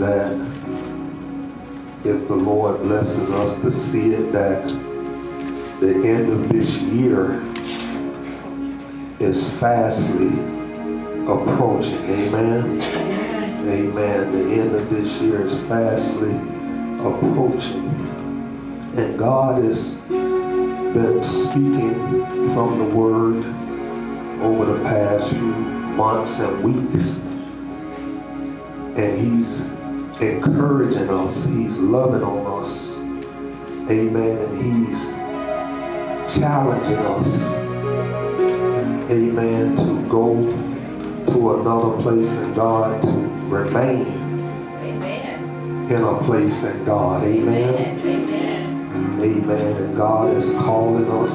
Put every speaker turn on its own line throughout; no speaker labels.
that if the Lord blesses us to see it, that the end of this year is fastly approaching. Amen. Amen. The end of this year is fastly approaching. And God has been speaking from the Word over the past few months and weeks. And He's encouraging us. He's loving on us. Amen. And He's challenging us. Amen. To go to another place in God, to remain in a place in God. Amen. Amen. And God is calling us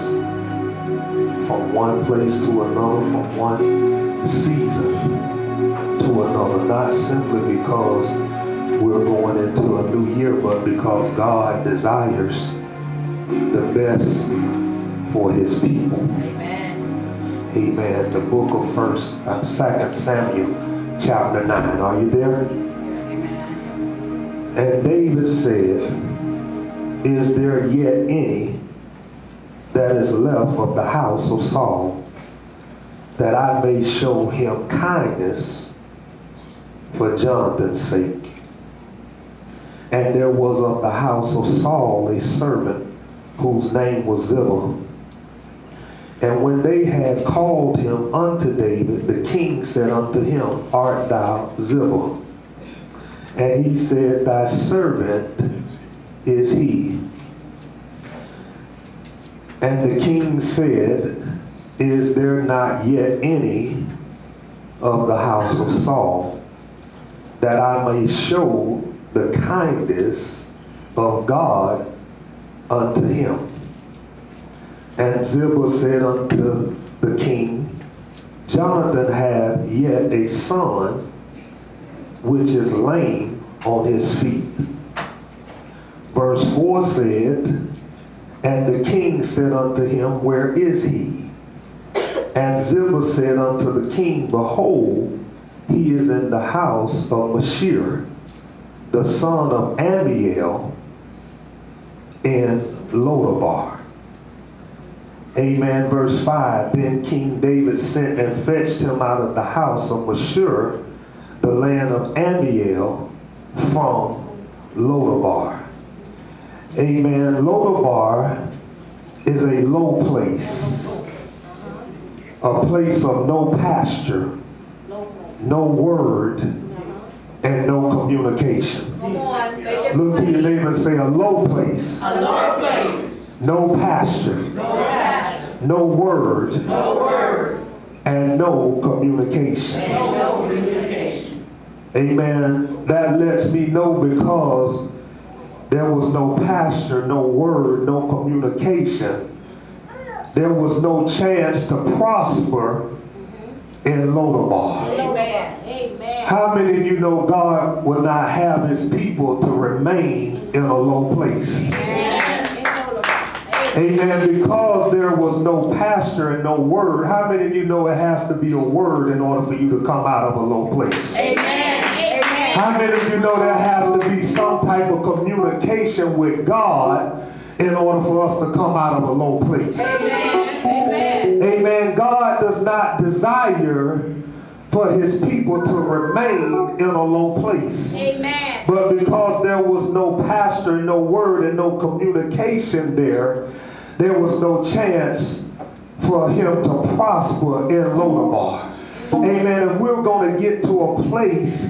from one place to another, from one season to another, not simply because we're going into a new year, but because God desires the best for His people.
Amen.
Amen. The book of 2 Samuel, chapter 9. Are you there? And David said, "Is there yet any that is left of the house of Saul, that I may show him kindness for Jonathan's sake?" And there was of the house of Saul a servant whose name was Ziba. And when they had called him unto David, the king said unto him, "Art thou Ziba?" And he said, "Thy servant is he." And the king said, "Is there not yet any of the house of Saul, that I may show the kindness of God unto him?" And Ziba said unto the king, "Jonathan hath yet a son, which is lame on his feet." Verse 4 said, "And the king said unto him, Where is he? And Ziba said unto the king, Behold, he is in the house of Mashir, the son of Amiel, in Lodabar." Amen. Verse 5, "Then King David sent and fetched him out of the house of Mashir, the land of Amiel, from Lodabar." Amen. Lodabar is a low place, a place of no pasture, no word, and no communication. Look to your neighbor and say, a low place.
A low place.
No pasture. No word. And no communication. Amen. That lets me know, because there was no pasture, no word, no communication. There was no chance to prosper in Lodabar.
Amen.
How many of you know God will not have His people to remain in a low place? Amen. Because there was no pasture and no word. How many of you know it has to be a word in order for you to come out of a low place?
Amen.
How many of you know there has to be some type of communication with God in order for us to come out of a low place?
Amen.
Amen. God does not desire for His people to remain in a low place.
Amen.
But because there was no pastor, no word, and no communication there was no chance for him to prosper in Lodabar. Amen. If we're going to get to a place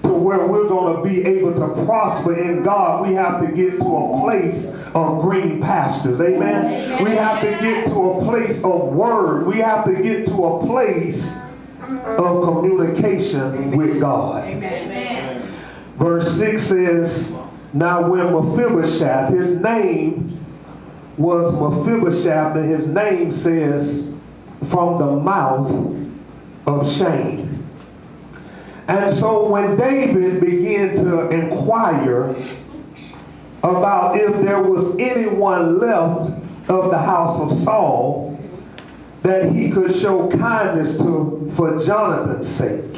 to where we're going to be able to prosper in God, we have to get to a place of green pastures. Amen. We have to get to a place of word. We have to get to a place of communication with God.
Amen.
Verse 6 says, "Now when Mephibosheth," his name was Mephibosheth, and his name says, "from the mouth of shame." And so when David began to inquire about if there was anyone left of the house of Saul that he could show kindness to for Jonathan's sake,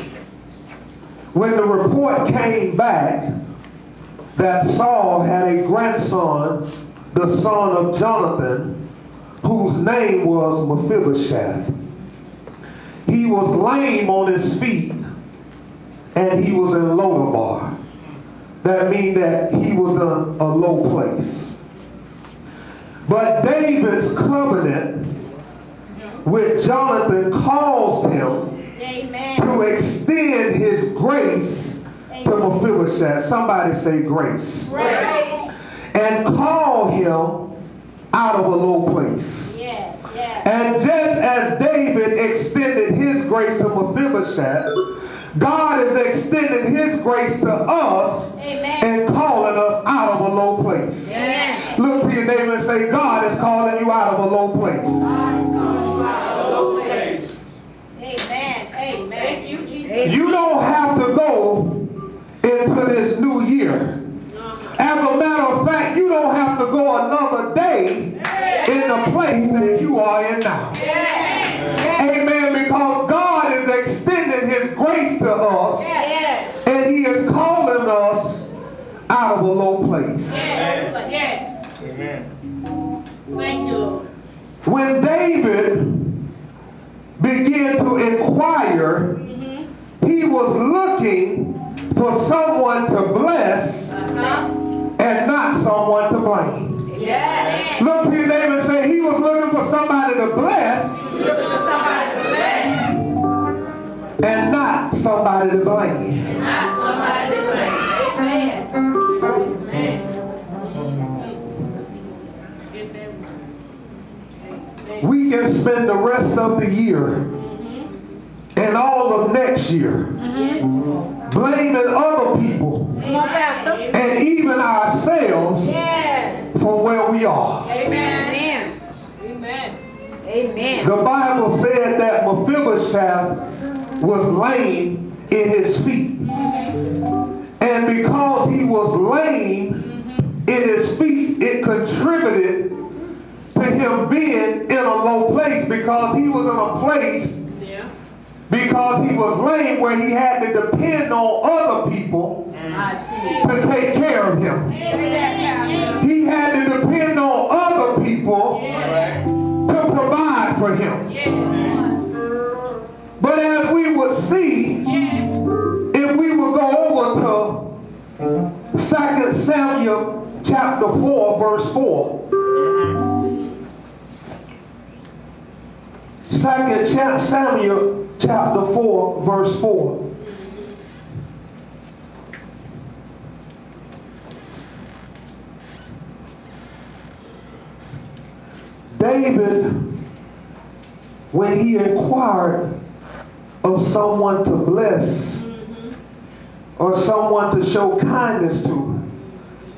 when the report came back that Saul had a grandson, the son of Jonathan, whose name was Mephibosheth. He was lame on his feet, and he was in Lodabar. That means that he was in a low place. But David's covenant with Jonathan caused him to extend his grace to Mephibosheth. Somebody say grace.
Grace.
And call him out of a low place.
Yes, yes.
And just as David extended his grace to Mephibosheth, God is extending his grace to us.
Amen.
And calling us out of a low place.
Amen.
Look to your neighbor and say, God is calling you out of a low place.
God is calling you out of a low place. Amen. Amen. Thank you, Jesus.
You don't have to go into this new year. As a matter of fact, you don't have to go another day in the place that you are in now. Amen. Because God is extending his grace to us, and he is calling us out of a low place.
Yes.
Amen.
Thank you, Lord.
When David began to inquire, he was looking for someone to bless and not someone to blame.
Yes.
Look to your neighbor and say, he was looking for somebody to bless
Looking for somebody to bless
and not somebody to blame.
and not somebody to blame. Amen.
We can spend the rest of the year and all of next year blaming other people
Come on, Pastor.
and even ourselves
Yes.
for where we are.
Amen. Amen. Amen.
The Bible said that Mephibosheth was lame in his feet. And because he was lame in his feet, it contributed to him being in a low place, because he was in a place, because he was lame, where he had to depend on other people to take care of him. He had to depend on other people to provide for him. But as we would see, if we would go over to 2 Samuel chapter 4, verse 4. 2 Samuel chapter 4, verse 4. David, when he inquired of someone to bless or someone to show kindness to,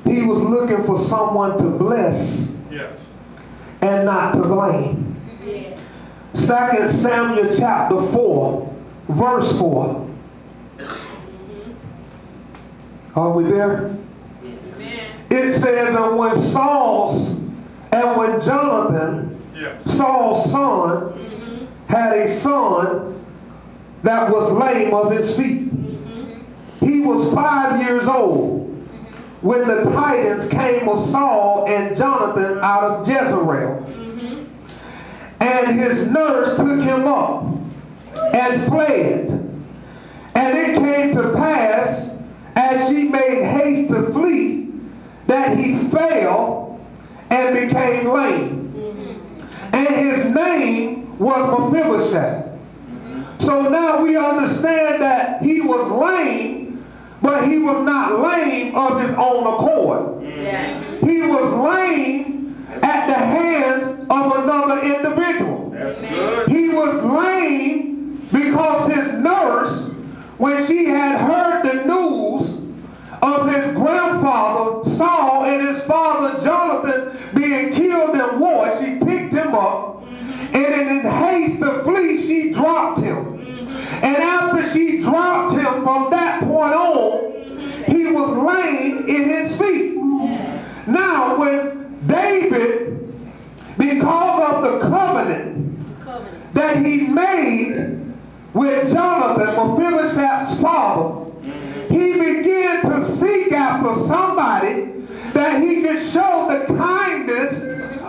he was looking for someone to bless and not to blame. 2 Samuel chapter 4, verse 4. Are we there? It says, and when Jonathan, Saul's son, had a son that was lame of his feet. He was 5 years old when the tidings came of Saul and Jonathan out of Jezreel. And his nurse took him up and fled. And it came to pass, as she made haste to flee, that he fell and became lame. And his name was Mephibosheth. So now we understand that he was lame, but he was not lame of his own accord. He was lame at the hands of another individual.
That's good.
He was lame because his nurse, when she had heard the news of his grandfather Saul and his father Jonathan being killed in war, she picked him up, and in haste to flee, she dropped him. And after she dropped him, from that point on, he was lame in his feet. Now, when David, because of the covenant that he made with Jonathan, Mephibosheth's father, after somebody that he could show the kindness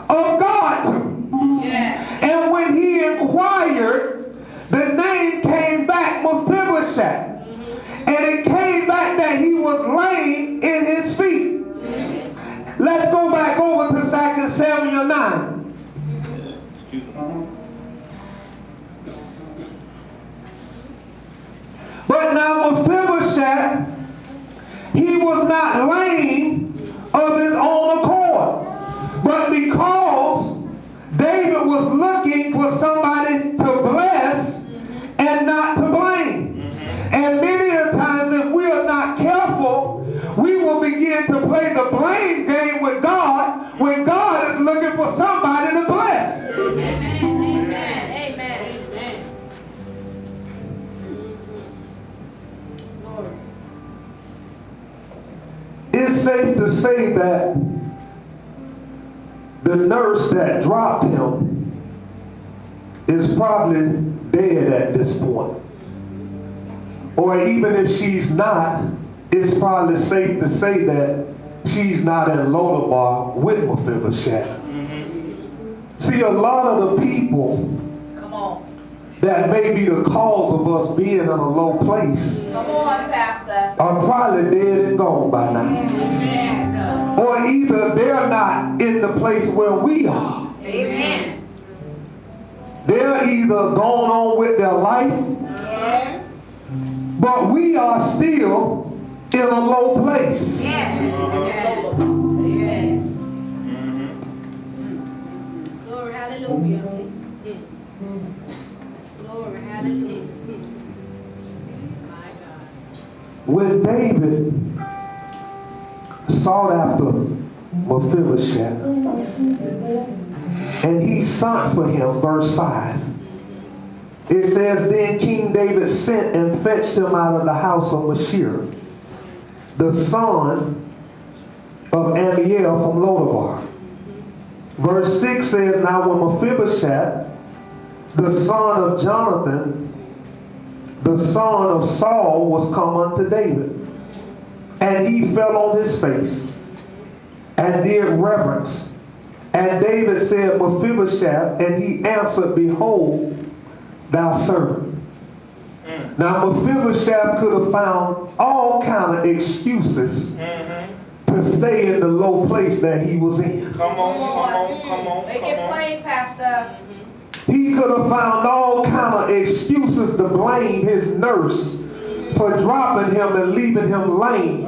of God to.
Yes.
And when he inquired, the name came back Mephibosheth. And it came back that he was lame in his feet. Let's go back over to 2 Samuel 9. But now Mephibosheth, he was not lame of his own accord. But because David was looking for somebody to bless and not to blame. And many a times if we are not careful, we will begin to play the blame game with God when God is looking for somebody to bless.
Amen. Amen. Amen. Lord.
It's safe to say that the nurse that dropped him is probably dead at this point. Or even if she's not, it's probably safe to say that she's not in Lodabar with Mephibosheth. See, a lot of the people
Come on.
that may be the cause of us being in a low place
Come on, Pastor.
are probably dead and gone by now.
Jesus.
Or either they're not in the place where we are.
Amen.
They're either gone on with their life,
Yes.
but we are still in a low place.
Yes. Yes. Glory, hallelujah. Glory, hallelujah. My God.
When David sought after Mephibosheth, and he sought for him, verse 5, it says, then King David sent and fetched him out of the house of Mashir, the son of Amiel from Lodabar. Verse 6 says, now when Mephibosheth, the son of Jonathan, the son of Saul, was come unto David, and he fell on his face and did reverence. And David said, Mephibosheth, and he answered, behold, thy servant. Now Mephibosheth could have found all kind of excuses to stay in the low place that he was in.
Come on.
Make it plain, Pastor.
He could have found all kind of excuses to blame his nurse for dropping him and leaving him lame,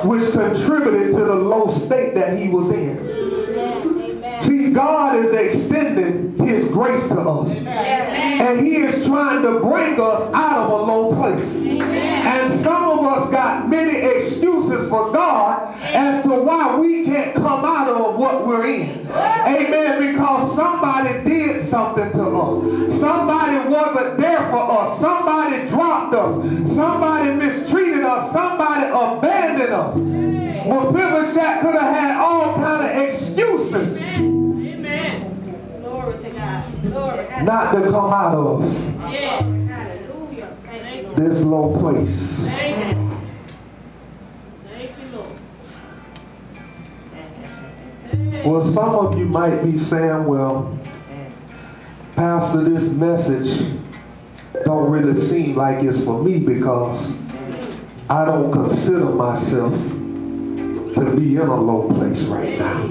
which contributed to the low state that he was in.
Amen.
See, God is extending his grace to us.
Amen.
And he is trying to bring us out of a low place.
Amen.
And some of us got many excuses for God as to why we can't come out of what we're in. Amen. Because somebody did something to us. Somebody wasn't there for us. Somebody dropped us. Somebody mistreated us. Somebody abandoned us. Mephibosheth could have had all kind of excuses
Amen. Glory to God. Glory.
not to come out of
Yeah. Hallelujah. Thank you.
this low place.
Thank you. Thank you, Lord.
Well, some of you might be saying, well, Pastor, this message don't really seem like it's for me because I don't consider myself to be in a low place right now.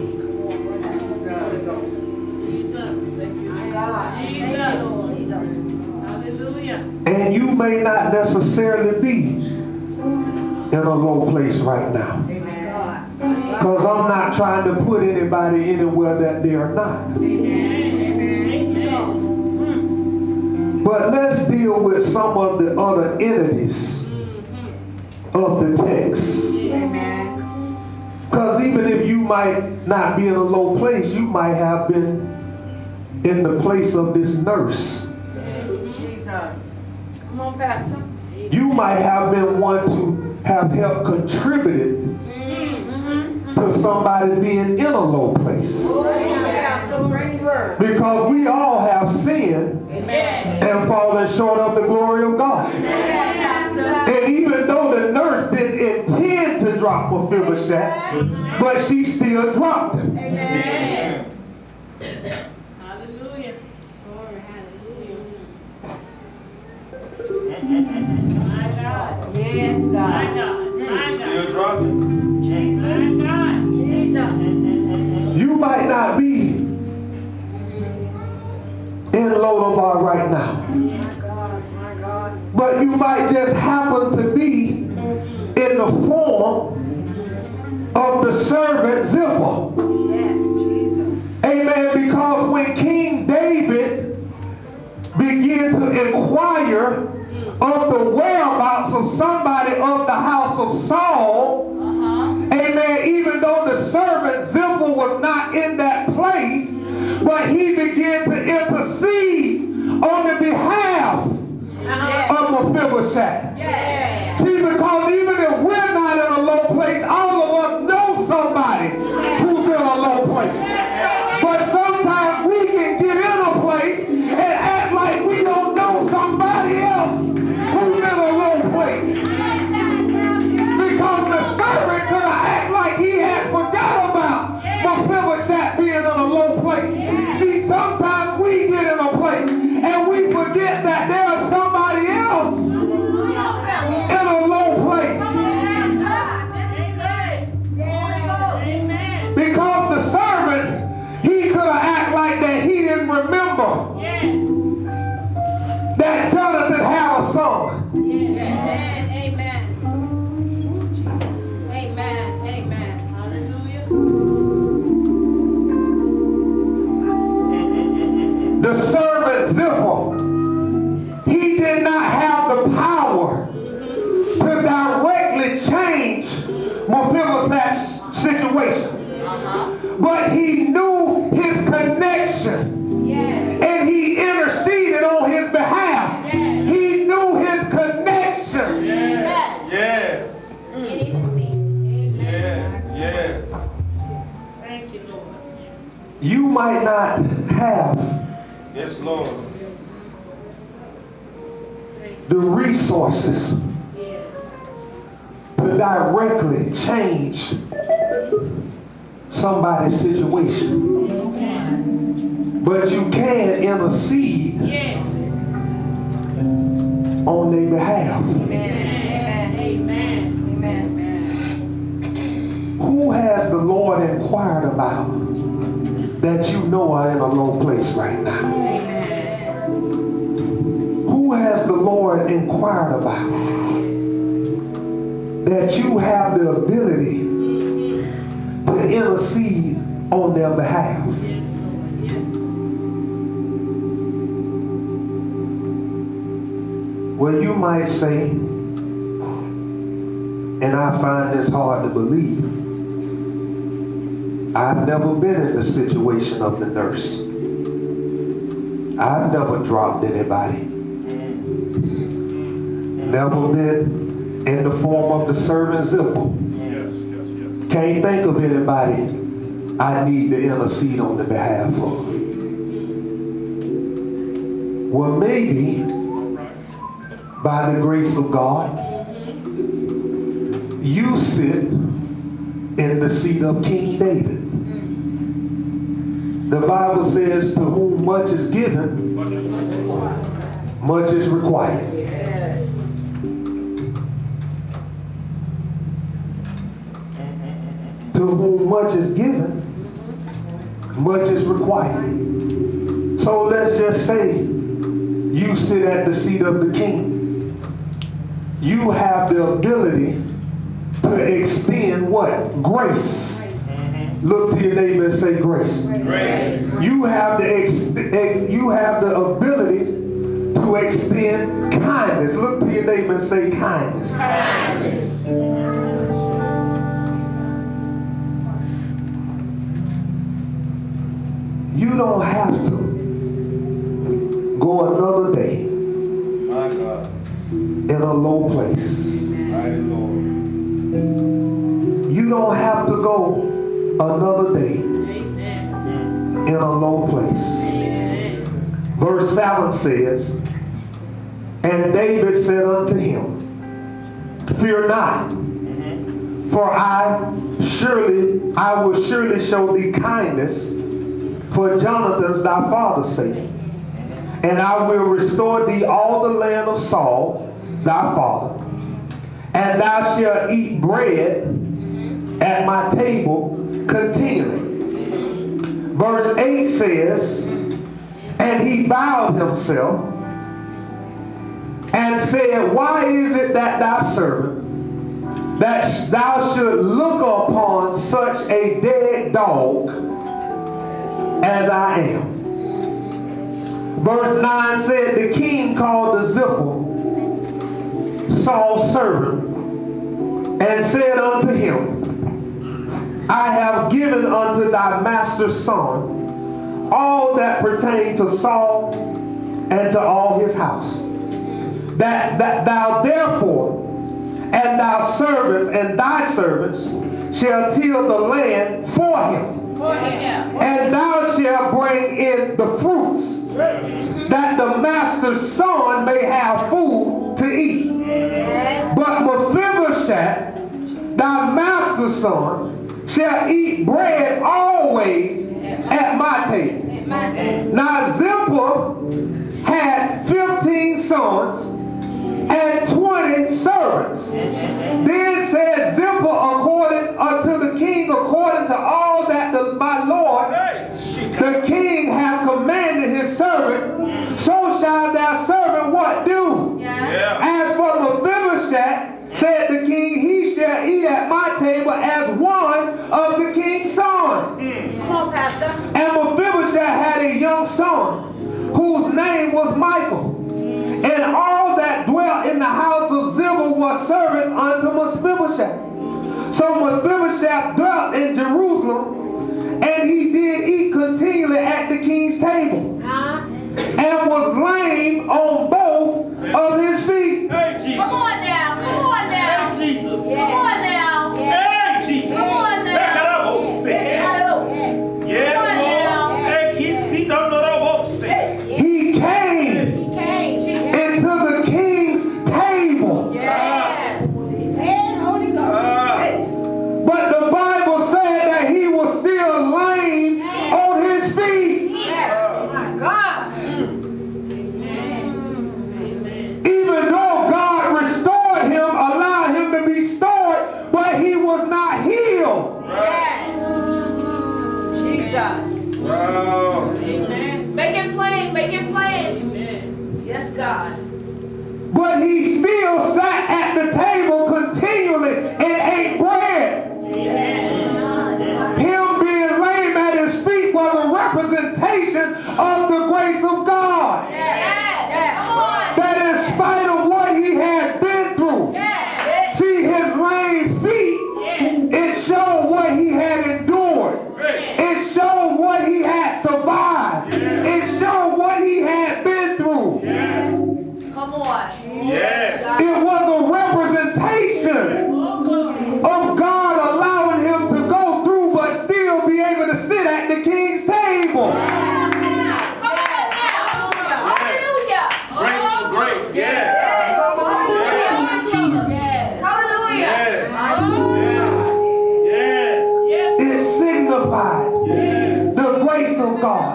Hallelujah.
And you may not necessarily be in a low place right now. Because I'm not trying to put anybody anywhere that they are not. But let's deal with some of the other entities of the text. Because even if you might not be in a low place, you might have been in the place of this nurse.
Jesus. Come on, Pastor.
You might have been one to have helped contributed to somebody being in a low place. Because we all have sinned and fallen short of the glory of God. And even though the nurse didn't intend to drop Mephibosheth, but she still dropped him.
Amen.
Hallelujah.
Glory,
My
hallelujah.
God.
Yes,
My
God.
God. My
Still
God.
dropping.
My God.
Jesus.
You might not be in Lodabar right now,
My God, my God.
but you might just happen to be in the form of the servant Zippor.
Yeah, Jesus.
Amen. Because when King David began to inquire of the whereabouts of somebody of the house of Saul, amen, even though the servant Zippor was not in that place, but he began to intercede on the behalf of Mephibosheth.
Yeah.
See, because even if we're not in a low place, all of us know somebody who's in a low place. But sometimes we can get in a place and act like we don't know somebody else who's in a low place. Because the servant could have acted like he had forgot about Mephibosheth being in a low place. See, sometimes we get in a place and we forget that there's somebody else in a low place.
Amen.
Because the servant, he could have acted like that he didn't remember
Yes.
that Jonathan had a son.
Amen. Amen. Amen. Amen.
Hallelujah.
The servant Zippor, he did not have the power to directly change Mephibosheth's situation. But he knew his connection.
Yes.
And he interceded on his behalf. He knew his connection.
Yes. Yes. Yes. Yes.
Thank you, Lord.
You might not have
Yes, Lord.
the resources
Yes.
to directly change somebody's situation. But you can intercede
Yes.
on their behalf.
Amen.
Amen.
Amen.
Who has the Lord inquired about that you know are in a low place right now? Who has the Lord inquired about that you have the ability to intercede on their behalf?
Yes, Lord. Yes.
Well, you might say, and I find this hard to believe, I've never been in the situation of the nurse. I've never dropped anybody. Never been in the form of the servant Zippor. Can't think of anybody I need to intercede on the behalf of. Well, maybe by the grace of God, you sit in the seat of King David. The Bible says, to whom much is given, much is required.
Yes.
To whom much is given, much is required. So let's just say you sit at the seat of the king. You have the ability to extend what? Grace. Look to your neighbor and say grace.
Grace.
You have the ability to extend kindness. Look to your neighbor and say kindness. You don't have to go another day
My God.
in a low place.
Mighty Lord.
You don't have to go another day
Amen.
in a low place.
Amen.
Verse 7 says, and David said unto him, fear not, For I will surely show thee kindness for Jonathan's thy father's sake. And I will restore thee all the land of Saul, thy father. And thou shalt eat bread at my table continually. Verse 8 says, and he bowed himself and said, why is it that thy servant, that thou should look upon such a dead dog as I am? Verse 9 said, the king called the Zippor, Saul's servant, and said unto him, I have given unto thy master's son all that pertain to Saul and to all his house. That thou therefore and thy servants and thy servants shall till the land for him. And thou shalt bring in the fruits, that the master's son may have food to eat. But Mephibosheth, thy master's son, shall eat bread always at my table. Now Zippor had 15 sons and 20 servants. Then said Zippor according unto the king, according to all that my lord the king hath commanded his servant, so shall thy servant what do? As for Mephibosheth, said the king, he shall eat at my table as one of the king's sons.
Come on, Pastor.
And Mephibosheth had a young son, whose name was Michael. And all that dwelt in the house of Ziba were servants unto Mephibosheth. So Mephibosheth dwelt in Jerusalem, and he did eat continually at the king's table, and was lame on both of his feet.
Hey, Jesus.
Come on now. Come on now.
Hey, Jesus.
Come on now.
Hey, Jesus.
Come on now.
Yes, Lord. Hey, he don't know that won't say.
He came into the king's table.
Yes. And Holy Ghost.
But the Bible said that he was still lame on his feet.
Yes. My God.
Even though God restored him, allowed him to be restored, but he was not healed.
Yes. Jesus.
Wow.
Make it plain. Make it plain. Yes, God.
But he still sat at the table continually and ate bread. Him being lame at his feet was a representation of the grace of God.
Yes. Come on.
That in spite of what he had been through,
Yes.
see, his lame feet, it showed what he had endured. It showed what he had survived. It showed what he had been through.
Come on.
Yes.
It was a representation of God allowing him to go through but still be able to sit at the king's table.
Come on now. Hallelujah.
Grace for grace. Yes.
Hallelujah.
Yes.
It signified the grace of God.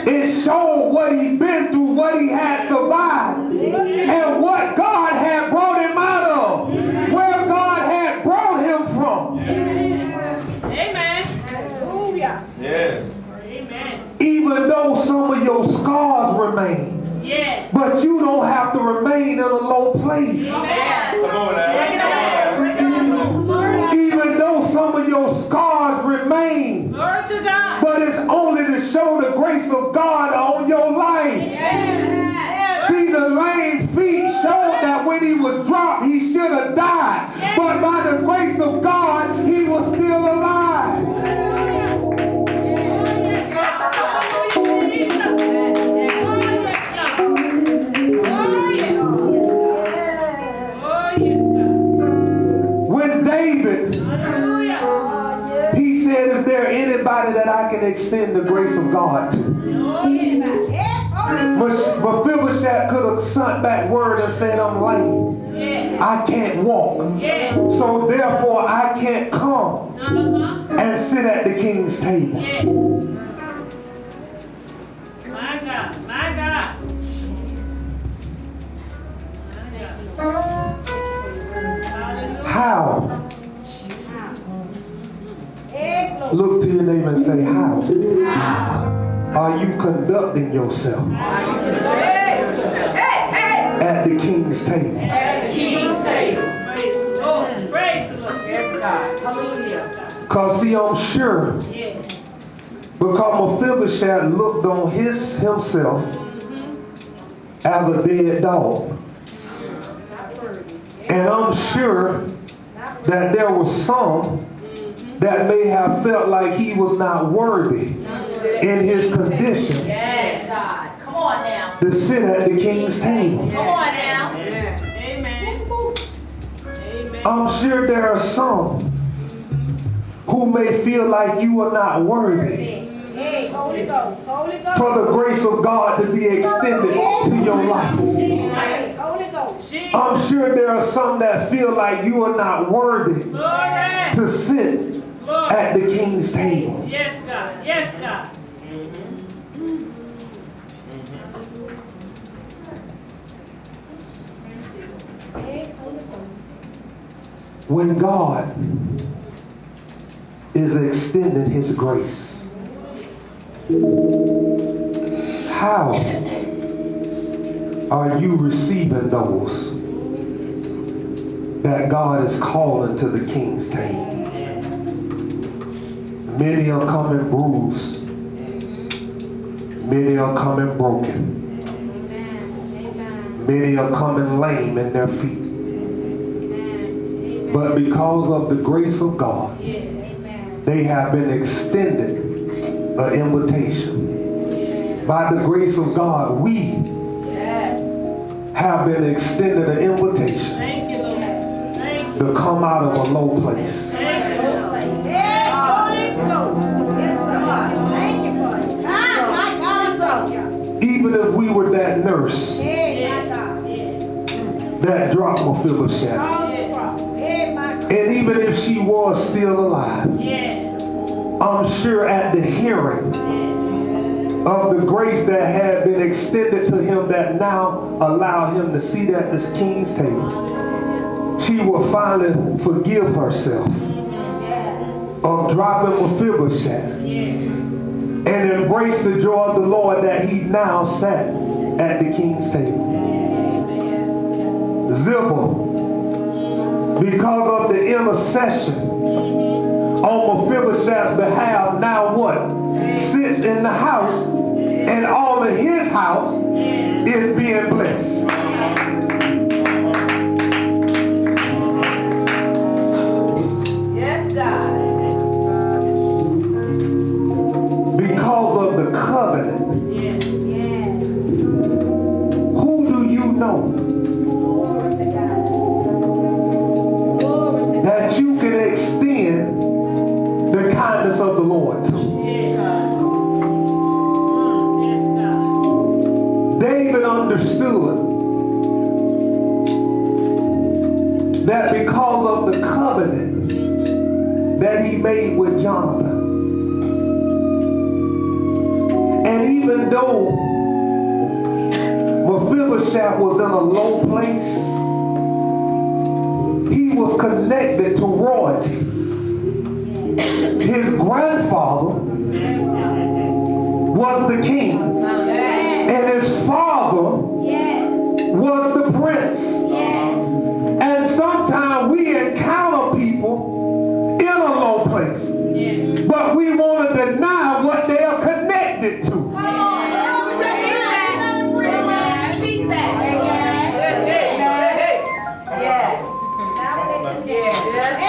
It showed what he'd been through, what he had survived, and what God had brought him out of, where God had brought him from.
Hallelujah.
Yes.
Even though some of your scars remain, but you don't have to remain in a low place.
Come on now.
Even though some of your scars remain, but it's only to show the grace of God on your life. See, the lame feet showed that when he was dropped, he should have died. But by the grace of God, he was still alive. When David, he said, is there anybody that I can extend the grace of God to? Mephibosheth could have sent back word and said, I'm lame.
Yes.
I can't walk.
Yes.
So therefore I can't come and sit at the king's table.
Yes. My God. My God.
How? Look to your neighbor and say, how are you conducting yourself at the king's table?
At the king's table.
Praise the Lord. Praise the Lord.
Yes, God. Hallelujah.
Because see, I'm sure
Yes.
because Mephibosheth looked on himself as a dead dog. And I'm sure that there was some that may have felt like he was not worthy in his condition
Yes, God. Come on now.
to sit at the king's table.
Come on now.
Amen. Amen.
I'm sure there are some who may feel like you are not worthy
Hey, Holy Ghost. Holy Ghost.
for the grace of God to be extended to your life.
Yes, Holy Ghost.
I'm sure there are some that feel like you are not worthy
Glory.
to sit
Glory.
at the king's table.
Yes, God. Yes, God.
Hey, Holy Ghost.
When God is extending his grace, how are you receiving those that God is calling to the king's table? Many are coming bruised. Many are coming broken. Many are coming lame in their feet. But because of the grace of God, they have been extended an invitation. By the grace of God, we have been extended an invitation
Thank you, Lord. Thank you.
to come out of a low place.
Thank you, Lord.
Yes, Holy Ghost. Yes, sir. Thank you for it. My God, thank you.
Even if we were that nurse
Hey, my God.
Yes.
that dropped Mephibosheth,
Cause the problem. Hey, my God.
and even if she was still alive,
Yes.
I'm sure at the hearing of the grace that had been extended to him that now allowed him to sit at this king's table, she will finally forgive herself of dropping Mephibosheth and embrace the joy of the Lord that he now sat at the king's table. Ziba, because of the intercession on Mephibosheth's behalf, now what? Sits in the house, and all of his house is being blessed.
Yes, God.
Because of the covenant,
Yes.
who do you know
Glory to God. Glory to God.
that you can extend the kindness of the Lord to?
Yes, God.
David understood that because of the covenant that he made with Jonathan, and even though Mephibosheth was in a low place, he was connected to royalty. His grandfather was the king, and his father
Yes.
was the prince.
Yes.
And sometimes we encounter people in a low place,
Yes.
but we want to deny what they are connected to.
Come on. Repeat that. Yes.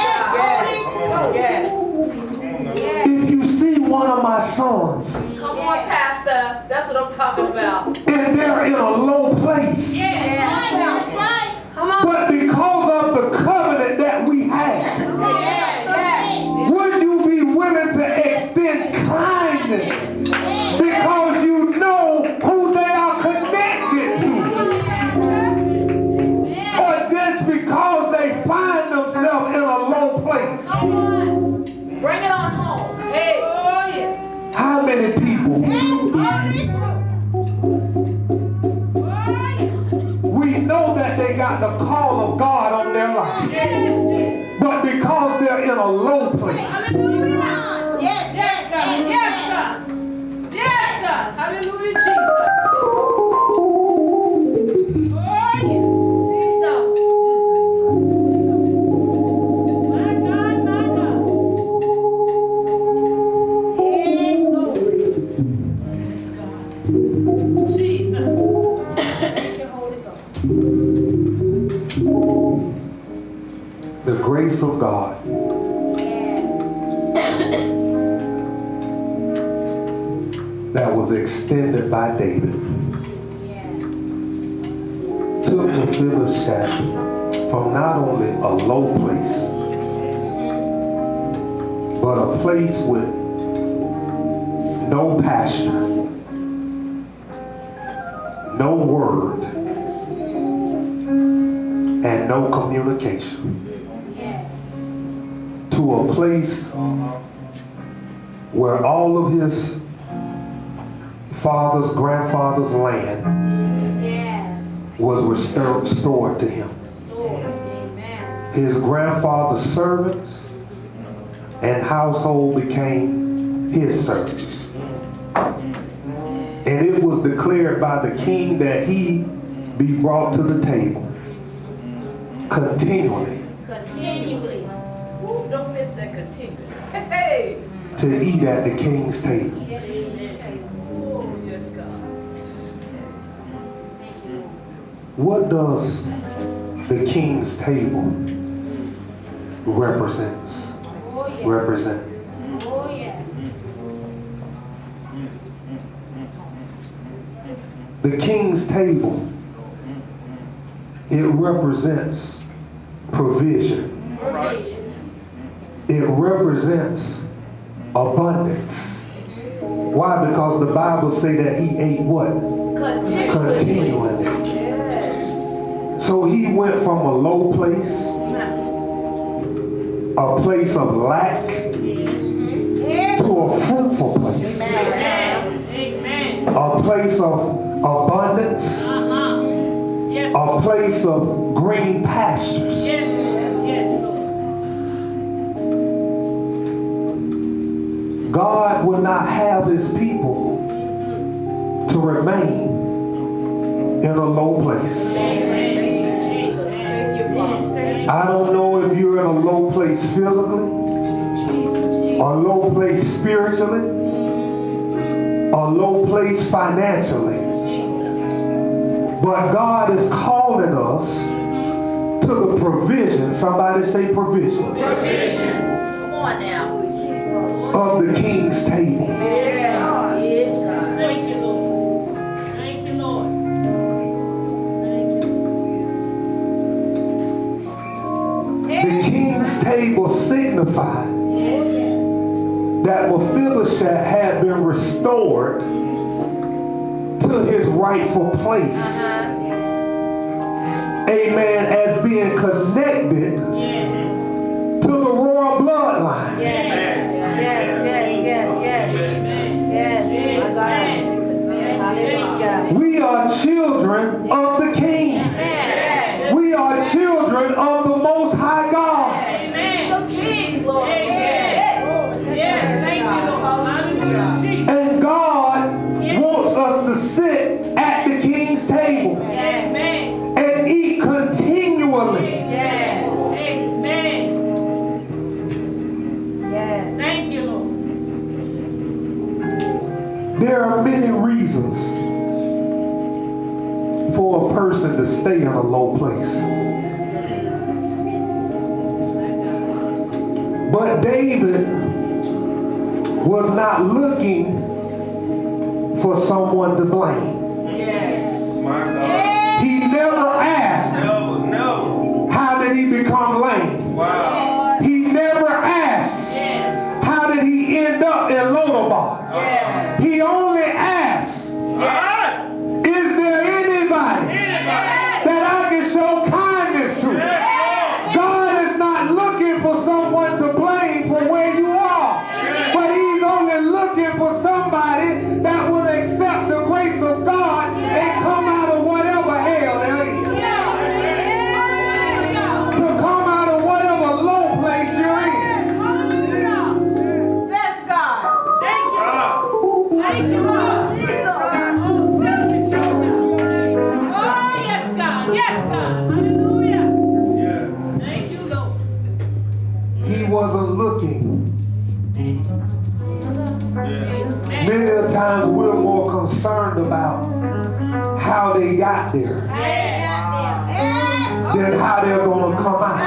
Yes.
If you see one of my sons
Come on, Pastor. That's what I'm talking about.
and they're in a low place,
That's right. Come on.
but because of the covenant that we have,
Yes.
would you be willing to extend kindness because you know who they are that was extended by David took Mephibosheth from not only a low place, but a place with no pasture, no word, and no communication, to a place where all of his father's, grandfather's land was restored to him. His grandfather's servants and household became his servants. And it was declared by the king that he be brought to the table continually.
Continually. Ooh, don't miss that continually. Hey.
To eat at the king's table.
Oh, yes, God.
What does the king's table represent?
Oh, yes.
The king's table, it represents provision. It represents abundance. Why? Because the Bible say that he ate what? Continually. So he went from a low place, a place of lack, to a fruitful place. A place of abundance, a place of green pastures. God will not have his people to remain in a low place. I don't know if you're in a low place physically, a low place spiritually, a low place financially. But God is calling us to the provision. Somebody say provision.
Come on now.
Of the king's table.
Yes, God.
Thank you, Lord. Thank you, Lord.
The king's table signified that Mephibosheth had been restored to his rightful place. Amen. As being connected to the royal bloodline. We are children of the King. We are children of the Most High God. And God wants us to sit at the King's table and eat continually.
Thank you, Lord.
There are many reasons for a person to stay in a low place. But David was not looking for someone to blame.
My God.
He never asked,
No.
how did he become lame?
Wow.
He never asked, how did he end up in Lodabar? He only asked, is there anybody that I can show kindness to? God is not looking for someone to blame for where you are, but he's only looking for somebody that will accept the grace of God and come out of whatever hell they're in. To come out of whatever low place you're in.
Yes, God.
Thank you, Lord. Thank you, Lord. Jesus. Oh, thank you, Jesus. Oh, yes, God. Yes, God. Hallelujah. Thank you, Lord.
He wasn't looking. Many of the times we're more concerned about how they got there than how they're going to come out.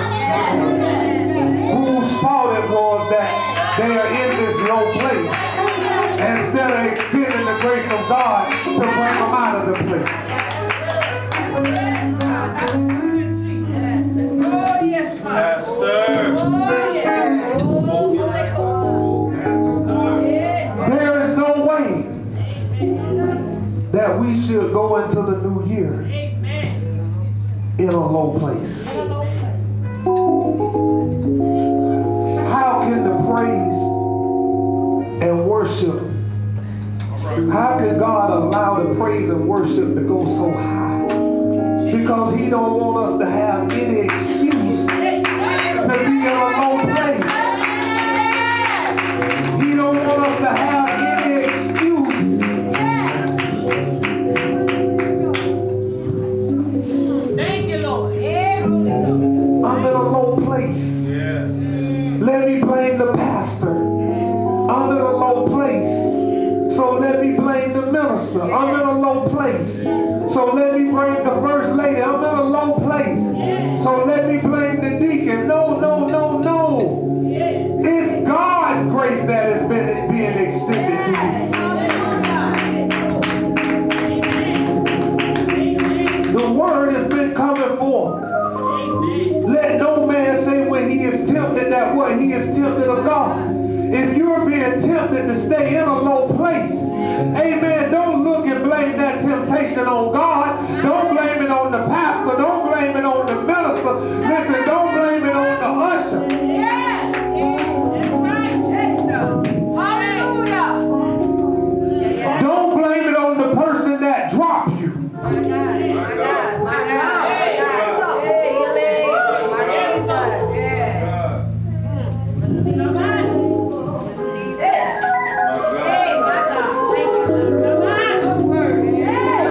Whose fault it was that they are in this low place. Instead of extending the grace of God to bring them out of the place.
Oh, yes,
Pastor.
Oh, yes.
There is no way that we should go into the new year in a low place. How can the praise and worship, how can God allow the praise and worship to go so high? Because he don't want us to have any excuse to be in a low place. He don't want us to have any excuse.
Thank you, Lord.
I'm in a low place. Let me blame the pastor. I'm in a low place. So let me blame the minister. I'm in a low place. So let me blame the first lady. I'm in a low place. So let me blame the deacon. No, no, no, no. It's God's grace that has been being extended to you. The word has been coming forth. Let no man say when he is tempted that what he is tempted of God. If you're being tempted to stay in a low place, amen, don't look and blame that temptation on God. Don't blame it on the pastor. Don't blame it on the minister. Listen, don't blame it on the usher. Don't blame it on the person that dropped you.
My God, my God, my God, my God. Hey, healing, my Jesus. Yes. Receive that.
Hey, my God. Thank you.
Come on.
Good word.
Yes.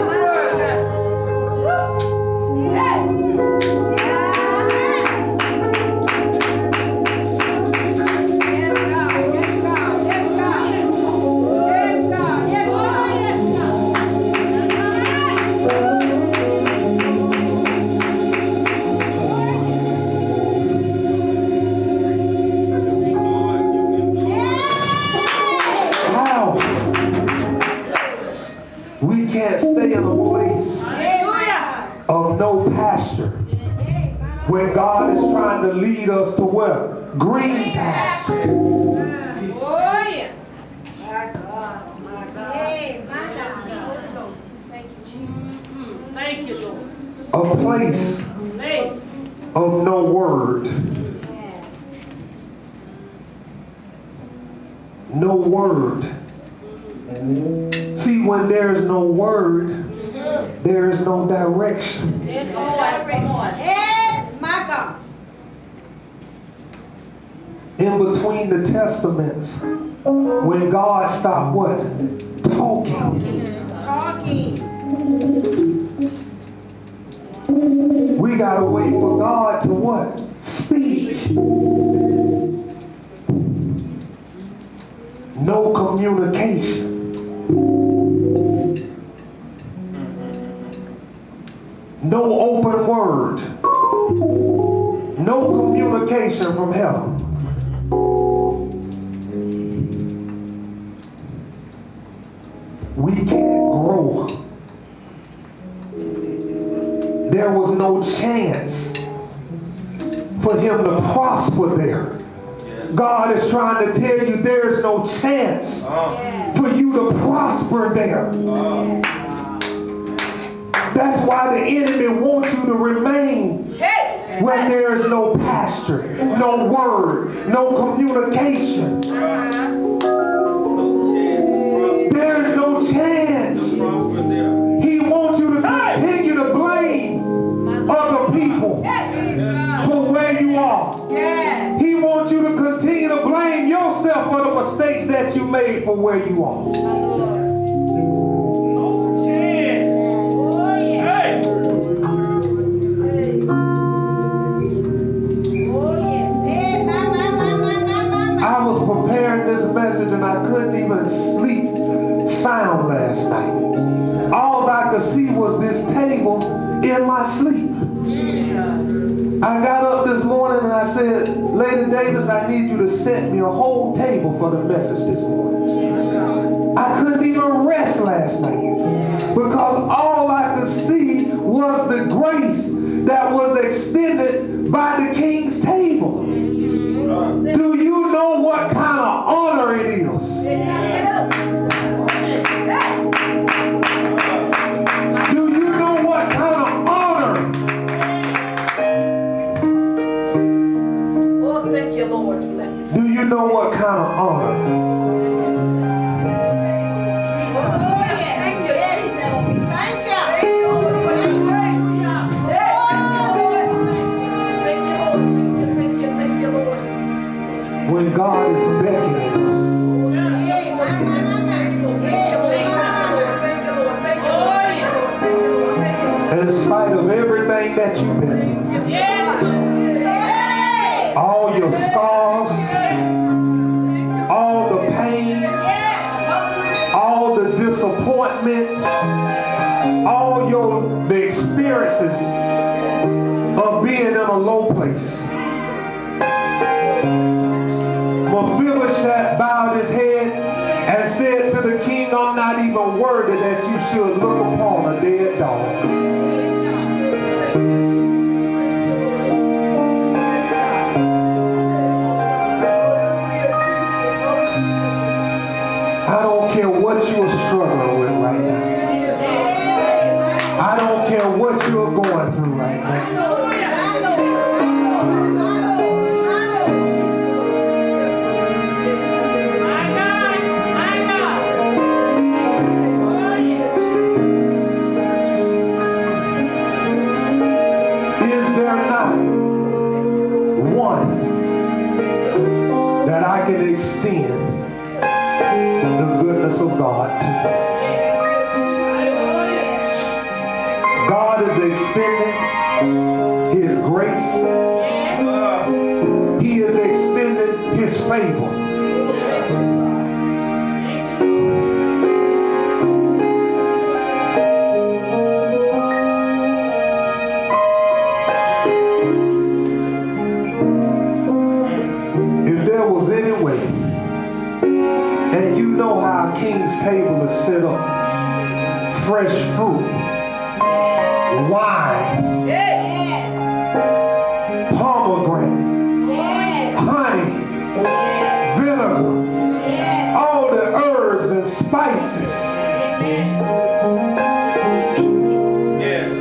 How? We can't stay in a place of no pasture when God is trying to lead us to where? Green pasture.
Oh, yeah.
My God, my God.
Hey, my God. Thank you, Jesus.
Thank you, Lord.
A place
Place.
of no word.
Yes.
No word. See, when there is no word, there is no direction.
There's no direction. Hey, my God.
In between the testaments, when God stopped what? Talking.
Talking.
We gotta wait for God to what? Speak. No communication. No open word. No communication from heaven. We can't grow. There was no chance for him to prosper there. God is trying to tell you there's no chance for you to prosper there. That's why the enemy wants you to remain where there is no pasture, no word, no communication. There's no chance. He wants you to continue to blame other people for where you are. He wants you to continue to blame yourself for the mistakes that you made for where you are. I was preparing this message and I couldn't even sleep sound last night. All I could see was this table in my sleep. I got up this morning and I said, Lady Davis, I need you to set me a whole table for the message this morning. I couldn't even rest last night because all I could see was the grace that was extended by the King's table. Do you know what kind of honor it is? Do you know what kind of honor?
Oh, thank you, Lord.
Do you know what kind of honor? When God is beckoning us. In spite of everything that you've been through, all your scars, all the pain, all the disappointment, all the experiences of being in a low place. Mephibosheth bowed his head and said to the king, I'm not even worthy that you should look upon a dead dog. I don't care what you are struggling with right now. I don't care what you are going through right now. I can extend the goodness of God to. God is extending His grace. He is extending His favor. And you know how a king's table is set up. Fresh fruit, wine, pomegranate, honey, vinegar, all the herbs and spices. Yes.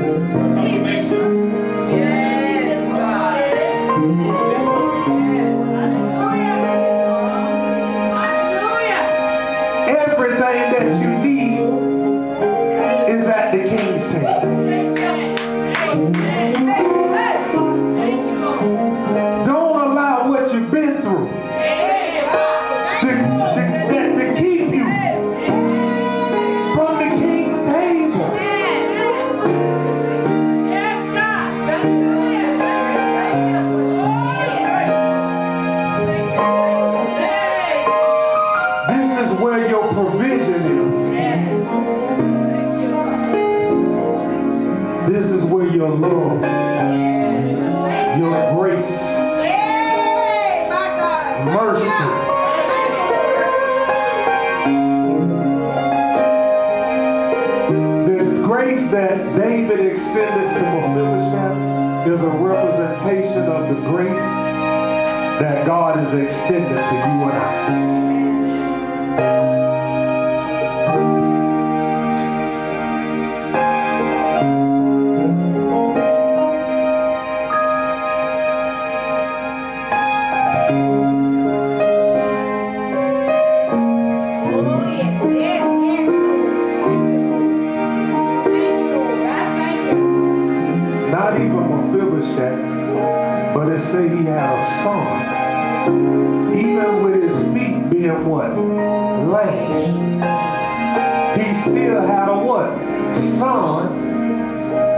Everything that you need is at the king's table. Don't allow what you've been through to keep you from the king's table. This is where your provision is. This is where your love, your grace, mercy, the grace that David extended to Mephibosheth is a representation of the grace that God has extended to you and I. Not even Mephibosheth, but it say he had a son. Even with his feet being what? Lame. He still had a what? Son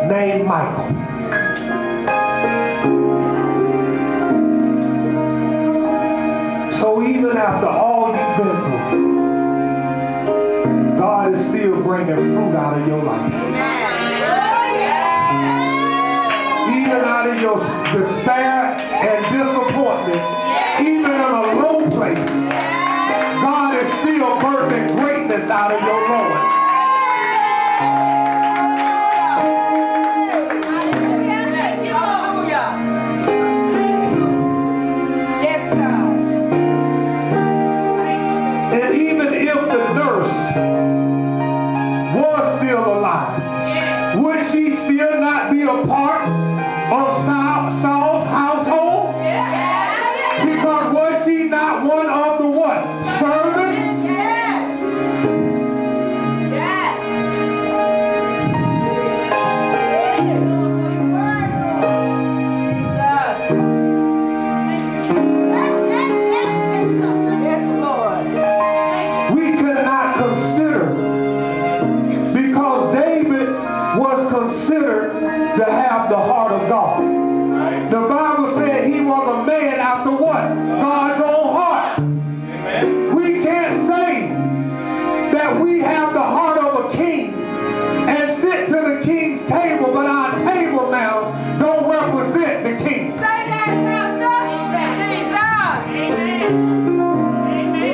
named Michael. So even after all you've been through, God is still bringing fruit out of your life. Even out out of your despair and disappointment, even in a low place, God is still birthing greatness out of your loins. And even if the nurse was still alive, would she still not be a part of Saul's household? Because was she not one of the what? Servants? Considered to have the heart of God. Right. The Bible said he was a man after what? God's own heart. Amen. We can't say that we have the heart of a king and sit to the king's table, but our table manners don't represent the king.
Say that, Pastor. Jesus. Amen. Amen.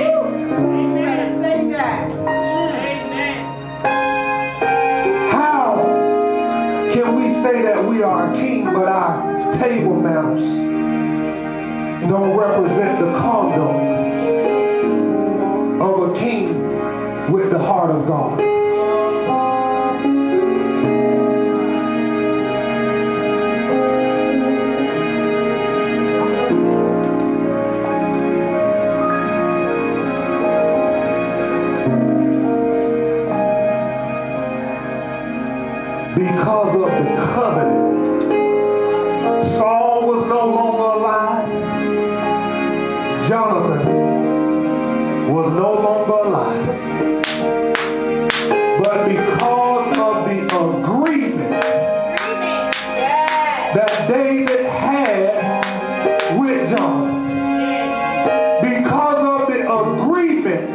You better say that.
Can we say that we are a king, but our table manners don't represent the conduct of a king with the heart of God? Because of the covenant, Saul was no longer alive. Jonathan was no longer alive. But because of the agreement that David had with Jonathan, because of the agreement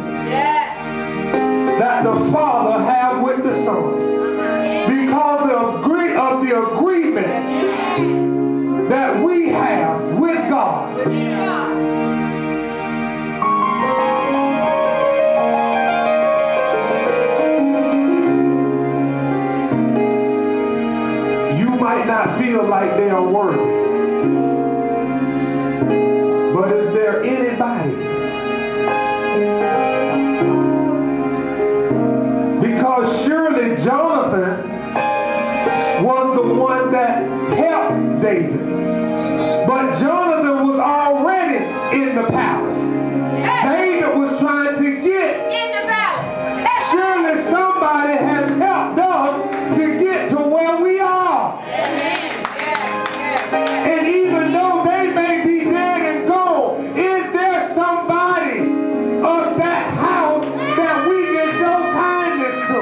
that the Father had with the Son, because of the agreement that we have with God, you might not feel like they are worthy, but is there anybody? Because surely Jonathan was the one that helped David. But Jonathan was already in the palace. David was trying to get in the palace. Surely somebody has helped us to get to where we are. And even though they may be dead and gone, is there somebody of that house that we can show kindness to?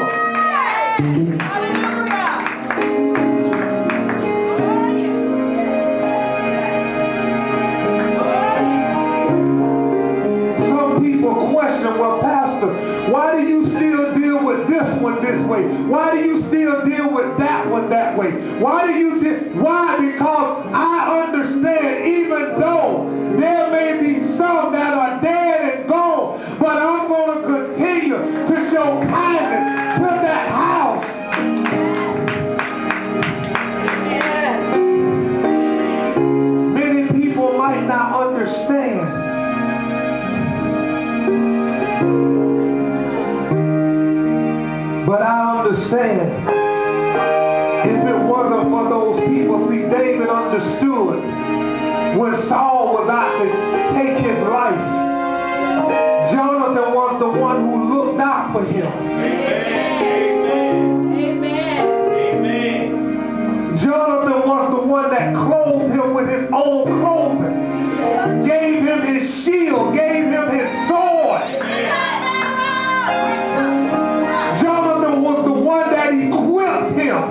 Question, well, Pastor, why do you still deal with this one this way? Why do you still deal with that one that way? Why do you why? Because I understand, even though there may be some that are dead and gone, but I'm going to continue to show kindness to that house. Many people might not understand. But I understand, if it wasn't for those people, see, David understood when Saul was out to take his life, Jonathan was the one who looked out for him. Amen. Amen. Amen. Jonathan was the one that clothed him with his own clothing, gave him his shield, gave him his sword. Jonathan was the one that equipped him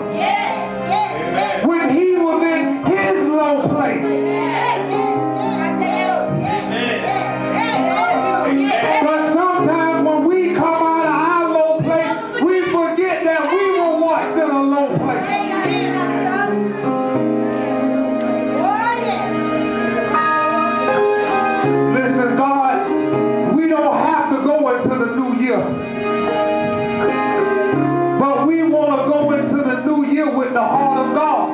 when he was in his low place. But sometimes when we come out of our low place, we forget that we were once in a low place. into the new year. But we want to go into the new year with the heart of God.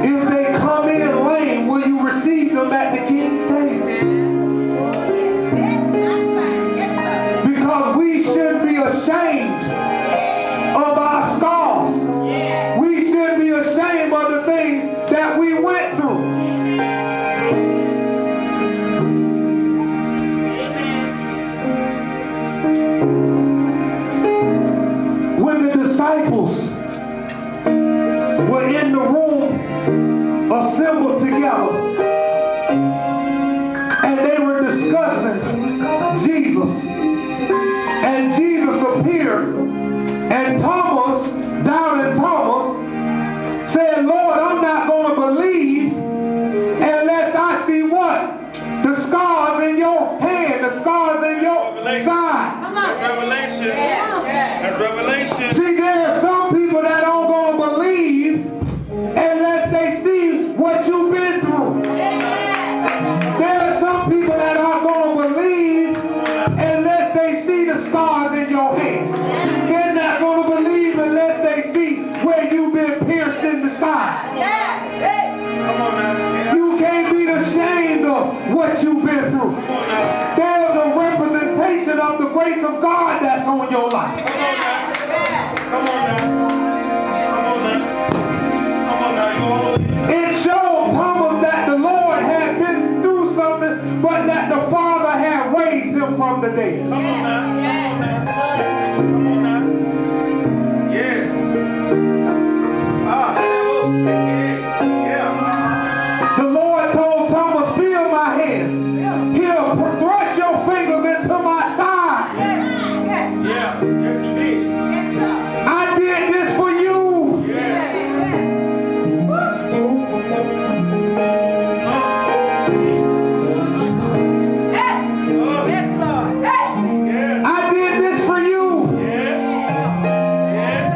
If they come in lame, will you receive them at the king's table? Because we shouldn't be ashamed of our scars. We shouldn't be ashamed of the things that we went through. When the disciples were in the room assembled together and they were discussing Jesus, and Jesus appeared, and Thomas, doubting Thomas, said, Lord, I'm not going to believe unless I see what? The scars in your hand, the scars in your side.
That's revelation. That's revelation.
See, there are some people that aren't going to believe unless they see what you've been through. There are some people that aren't going to believe unless they see the scars in your hand. They're not going to believe unless they see where you've been pierced in the side.
Come on now.
You can't be ashamed of what you've been through. There's a representation of the grace of God that's on your life.
Come on now. Come on now. Come on now. You all in?
It showed Thomas that the Lord had been through something, but that the Father had raised him from the dead.
Come on now. Come on now. Yes. That was sick. Yeah.
The Lord told Thomas, feel my hands. Here, thrust your fingers into my side.
Yeah. Yes, he did.
I did this for you.
Yes. Yes.
I did this for you.
Yes. Yes.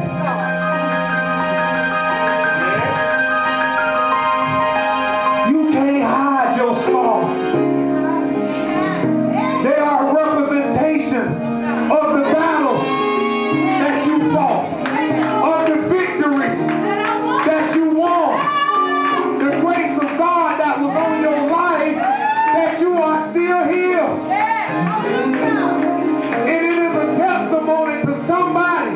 You can't hide your scars. They are a representation of the battles that you fought, of the victories that you won, the grace of God that was on your life, that you are still here. And it is a testimony to somebody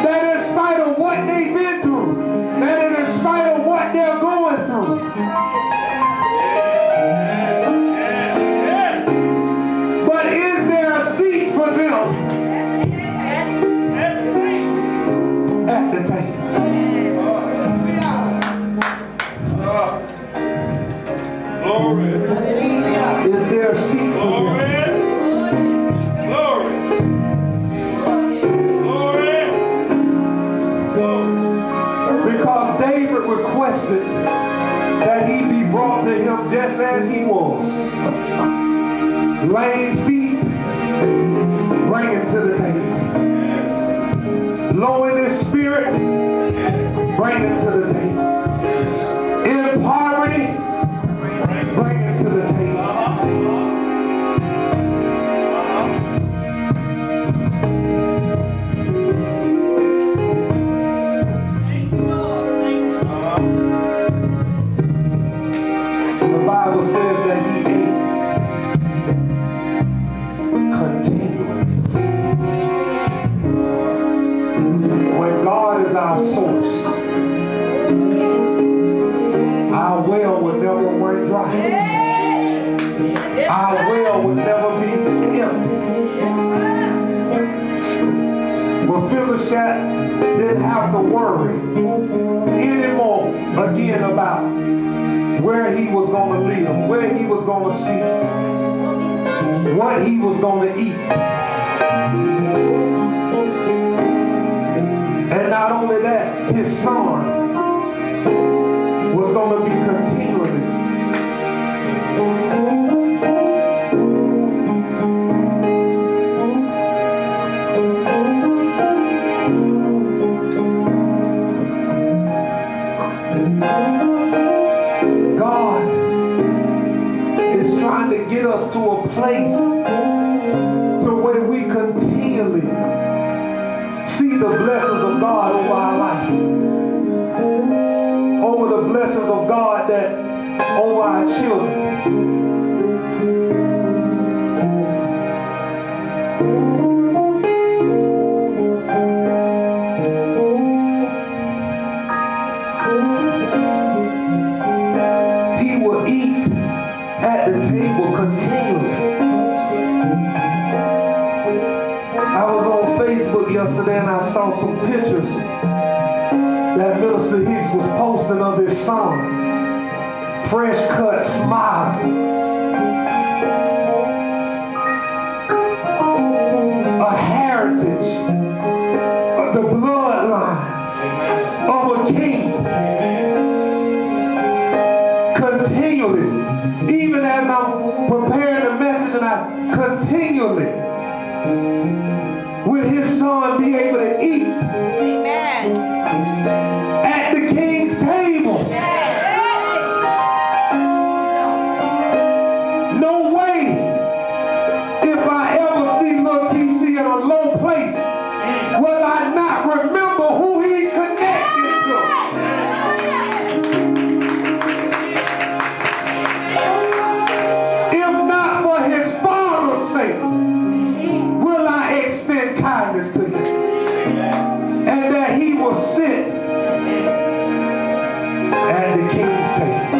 that in spite of what they've been through, that in spite of what they're going through, but is there a seat for them at the table?
Glory.
Is there a seat for them?
Glory. Glory. Glory.
Because David requested that he be brought to him just as he was. Lame feet, bring him to the table. Low in his spirit, bring him to the table. In poverty, bring him to the table. The Bible says that he ate continually. When God is our source, our well will never run dry. Our well will never be empty. Mephibosheth didn't have to worry anymore again about where he was going to live, where he was going to sleep, what he was going to eat. And not only that, his son was going to be continually get us to a place to where we continually see the blessings of God over our life, over the blessings of God that over our children. He will eat at the table continually. I was on Facebook yesterday and I saw some pictures that Minister Hicks was posting of his son. Fresh cut, smiling. A heritage of the bloodline of a king. Continually, even as I'm preparing the message, and I continually will his son be able to eat at the king's table. No way, if I ever see little TC in a low place, will I not remember who he's connected to. If not for his father's sake, will I extend kindness to him. And that he will sit at the king's table.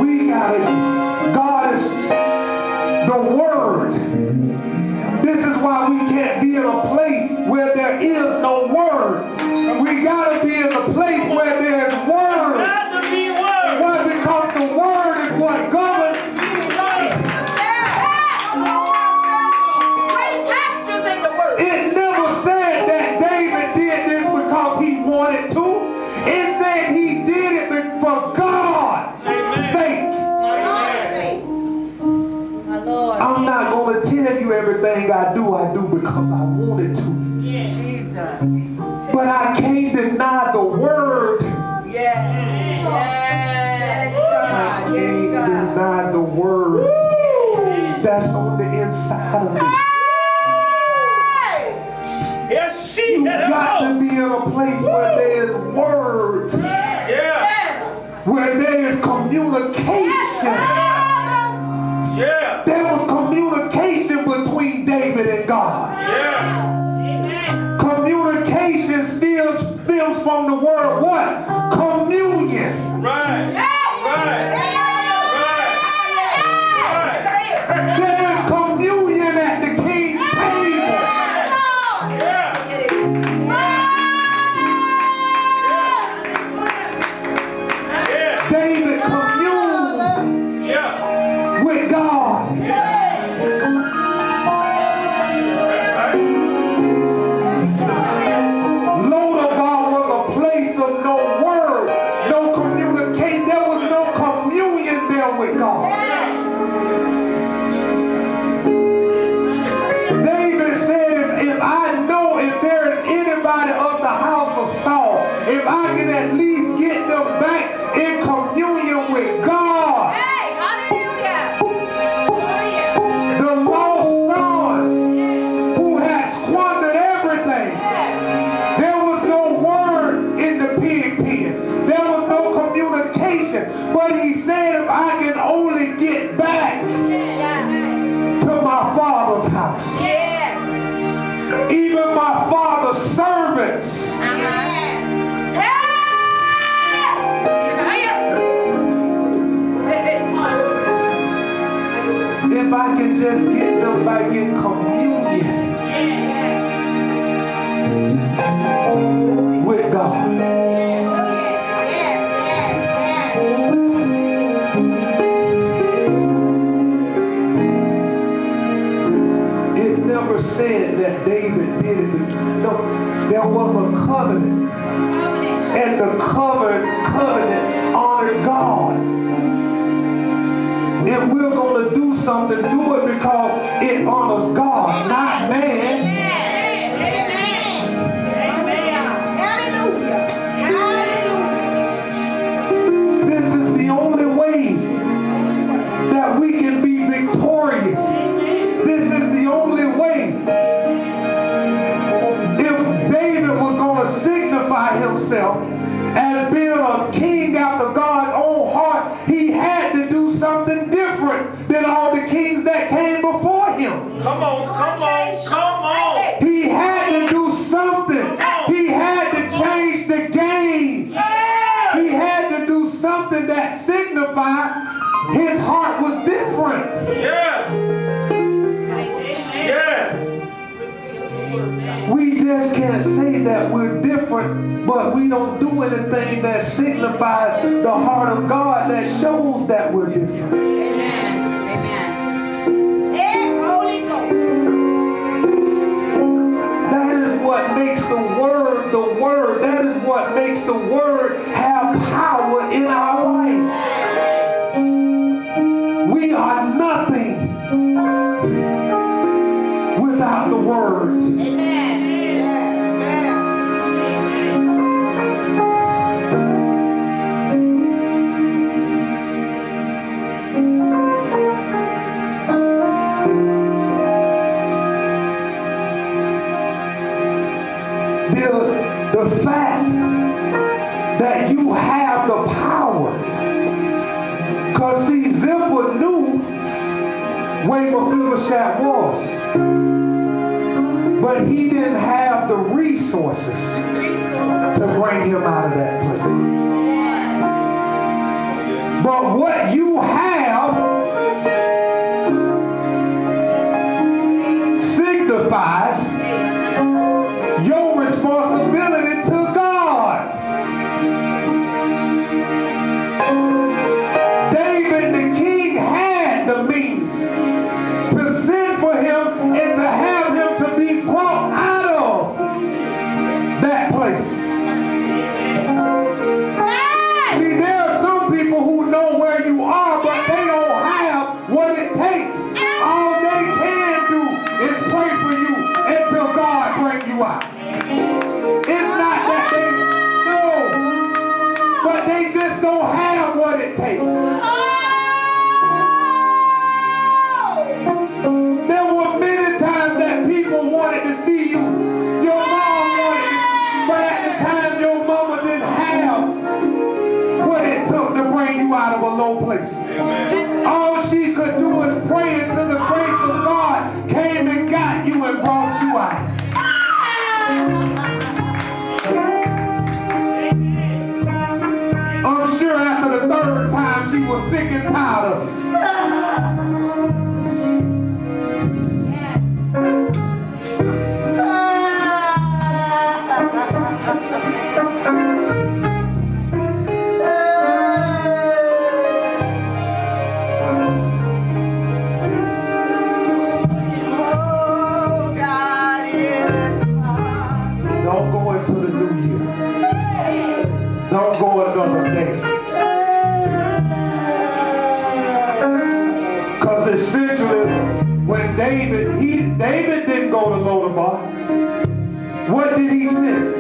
We gotta, God is the word. This is why we can't be in a place where there is no word. We gotta be in a place where there's word. Why? Because the word is what governs. It never said that David did this because he wanted to. It said he did it for God's sake. I'm not going to tell you everything I do because I wanted to. But I can't deny the word. I can't deny the word that's on the inside of me. You got to be in a place where there's word. Where there is communication. There was communication between David and God. Communication still stems from the word what? Communion. There is communion at the king's table. David communed with God. Lodabar was a place of no word, no communication. There was no communion there with God. David said, if I know if there is anybody of the house of Saul, if I can at least get them back in communion with God. The lost son who had squandered everything. There was no word in the pig pen. There was no communication. But he said, if I can only get back to my father's house. Even my father's servants. If I can just get them back in communion with God. It never said that David did it. No, there was a covenant. And the covenant honored God. If we're going to do something, do it because it honors God, not man. himself as being a king after God's own heart, he had to do something different than all the kings that came before him.
Come on, come on, come on.
He had to do something. He had to change the game. He had to do something that signified his heart was different.
Yeah. Yes.
We just can't say that we're different, but we don't do anything that signifies the heart of God that shows that we're different.
Amen. Amen. Hey, Holy Ghost.
That is what makes the word the word. That is what makes the word have power in our life. We are nothing without the word.
Amen.
The fact that you have the power, because see, Zippor knew where Mephibosheth was, but he didn't have the resources to bring him out of that place. But what you have signifies your responsibility to God. David the king had the means to send for him and to have him to be brought out of that place. See, there are some people who know where you are, but they don't have what it takes. All they can do is pray for you until God brings you out. It's not that they know, but they just don't have what it takes. There were many times that people wanted to see you. Your mom wanted to, but at the time your mama didn't have what it took to bring you out of a low place.
Amen.
All she could do was pray until the grace of God came and got you and brought you out. I'm sure after the third time she was sick and tired of it. Don't go into the new year. Don't go another day. Because essentially, when David didn't go to Lodabar. What did he send?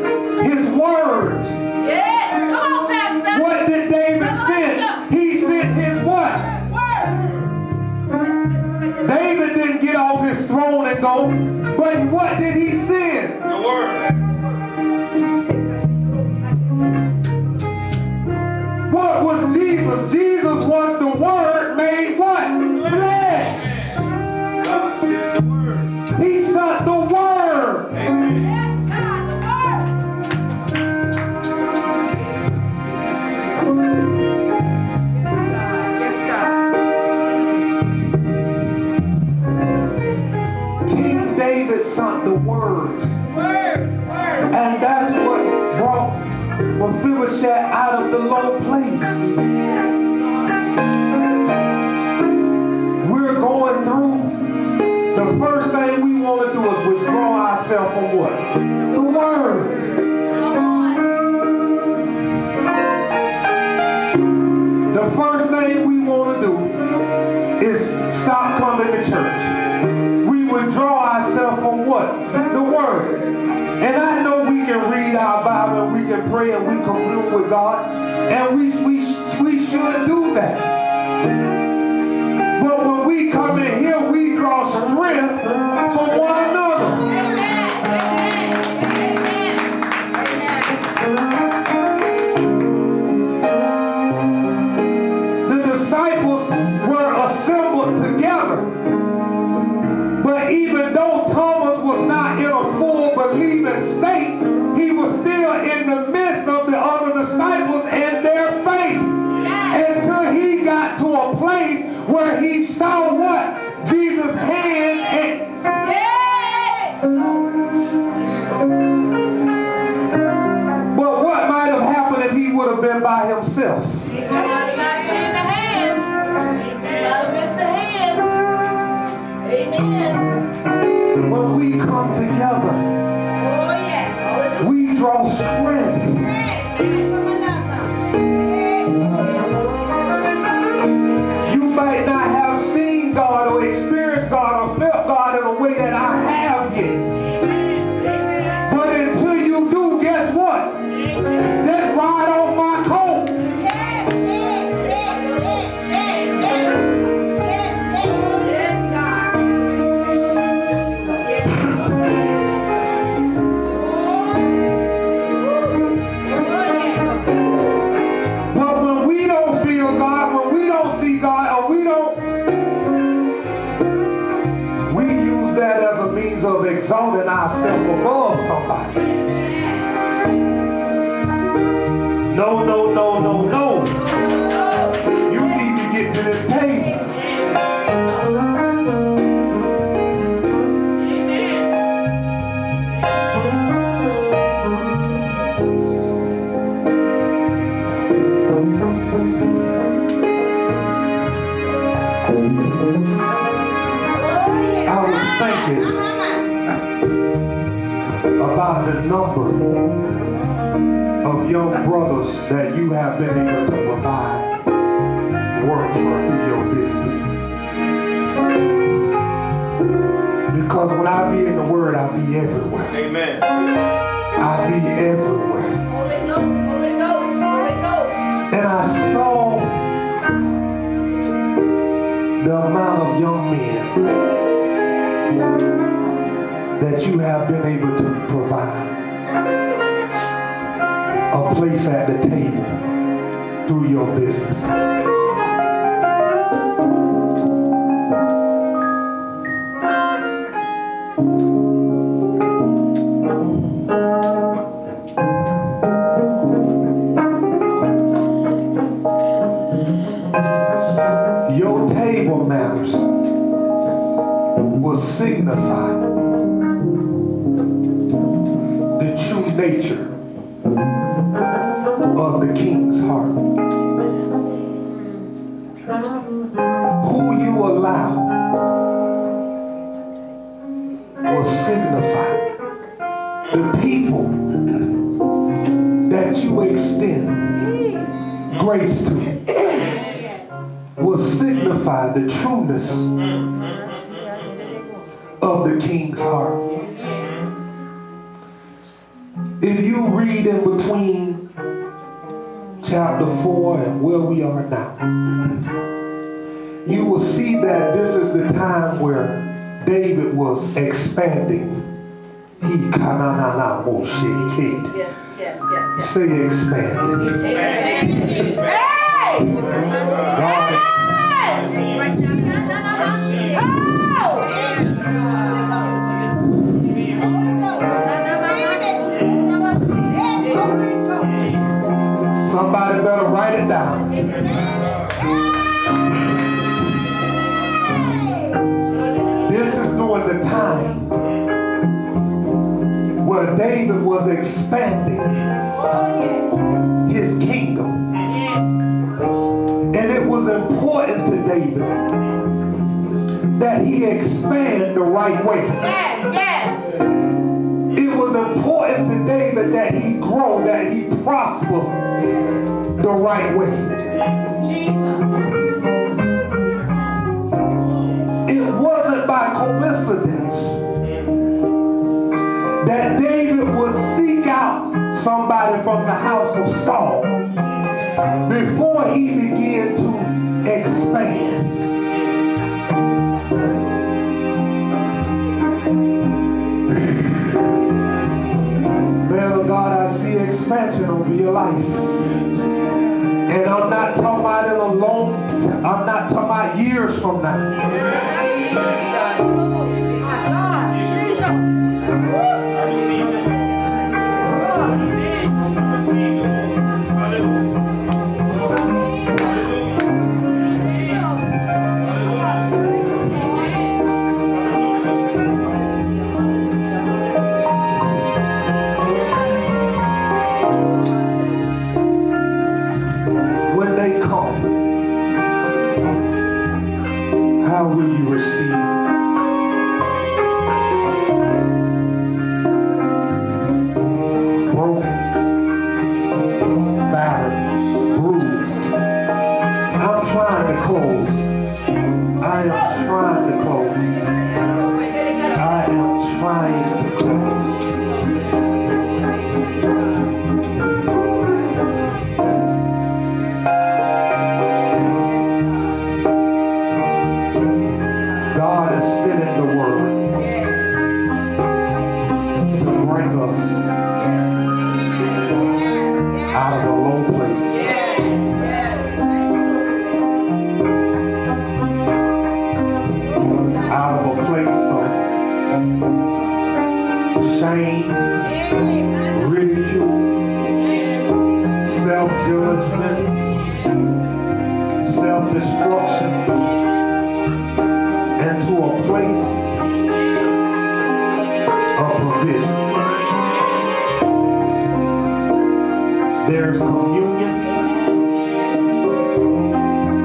His words.
Yes. Come on, Pastor.
What did David send? He sent his what? David didn't get off his throne and go, but what did he send?
The word.
What was Jesus? Jesus was the Word made what? Flesh.
God said the word.
He sent the Word.
Amen.
Yes, God, the word. Yes, God.
King David sent the Word. And that's what brought Mephibosheth out of the low place. We're going through. The first thing we want to do is withdraw ourselves from what? The Word. The first thing we want to do is stop coming to church. We withdraw ourselves from what? The Word. And I know we can read our Bible, we can pray, and we commune with God, and we should do that. But when we come in here, we draw strength from one another. state, he was still in the midst of the other disciples and their faith. Until he got to a place where he saw what? Jesus' hand and but what might have happened if he would have been by himself?
He might have not seen the hands. He might have missed the hands. Amen.
When we come together,
Oh, yes.
we draw strength. You might not have seen God or experienced God or felt God in a way that I have yet. But until you do, guess what? Just ride on my coat.
Yes, God.
But when we don't feel God, when we don't see God, or we use that as a means of exalting ourselves above somebody. No, no, no, no, no. You need to get to this table. I was thinking about the number of young brothers that you have been able to provide work for through your business. Because when I be in the Word, I be everywhere.
Amen.
I be everywhere.
Holy Ghost, Holy Ghost, Holy Ghost.
And I saw the amount of young men that you have been able to provide a place at the table through your business. Your table manners will signify the true nature of the King's heart. Who you allow will signify the people that you extend grace to will signify the trueness of the King's heart. If you read in between chapter 4 and where we are now, you will see that this is the time where David was expanding. He
Yes.
say expanding. God is somebody better write it down. This is during the time where David was expanding his kingdom. And it was important to David that he expand the right way.
Yes.
It was important to David that he grow, that he prosper the right way. It wasn't by coincidence that David would seek out somebody from the house of Saul before he began to expand. Man of God, I see expansion over your life. And I'm not talking about in a I'm not talking about years from now.
I receive it.
us out of a low place. Out of a place of shame, ridicule, self-judgment, self-destruction, and to a place of provision. There's communion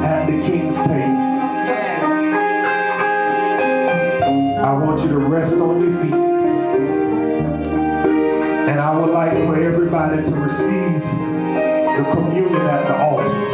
at the King's table. I want you to rest on your feet. And I would like for everybody to receive the communion at the altar.